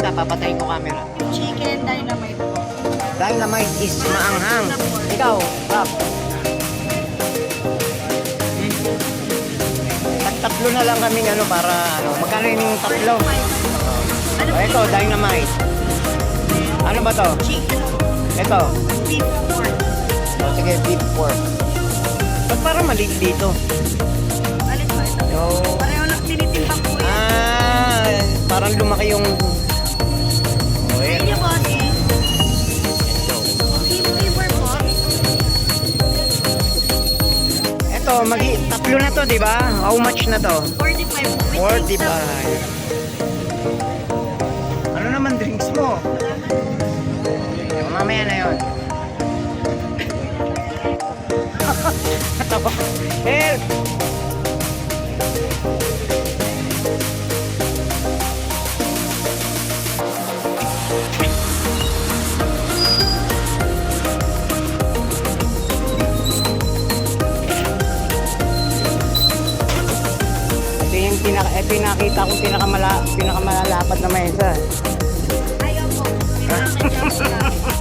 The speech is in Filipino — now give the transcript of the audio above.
isa, papatayin ko camera. Chicken dynamite po. Dynamite is maanghang. Ikaw, Rap. Tatlo na lang kaming ano para ano. Magkano yung tatlo? Ano Oh, ito, dynamite. Ano ba to? Chicken. Ito. Beef pork. Oh, sige, beef pork. Ba't parang maliit dito? Alin ba ito? No. Pareho lang tinitimbang po yan. Parang lumaki yung... Oh, Thank yan. you, bossy. Beef liver po. Ito, tatlo na to, di ba? How much na to? 45 po. 45. Ano naman drinks mo? Mamaya na yun. Tawa. Help! Ito yung nakita kong pinakamalalapat na mesa. Ayaw po.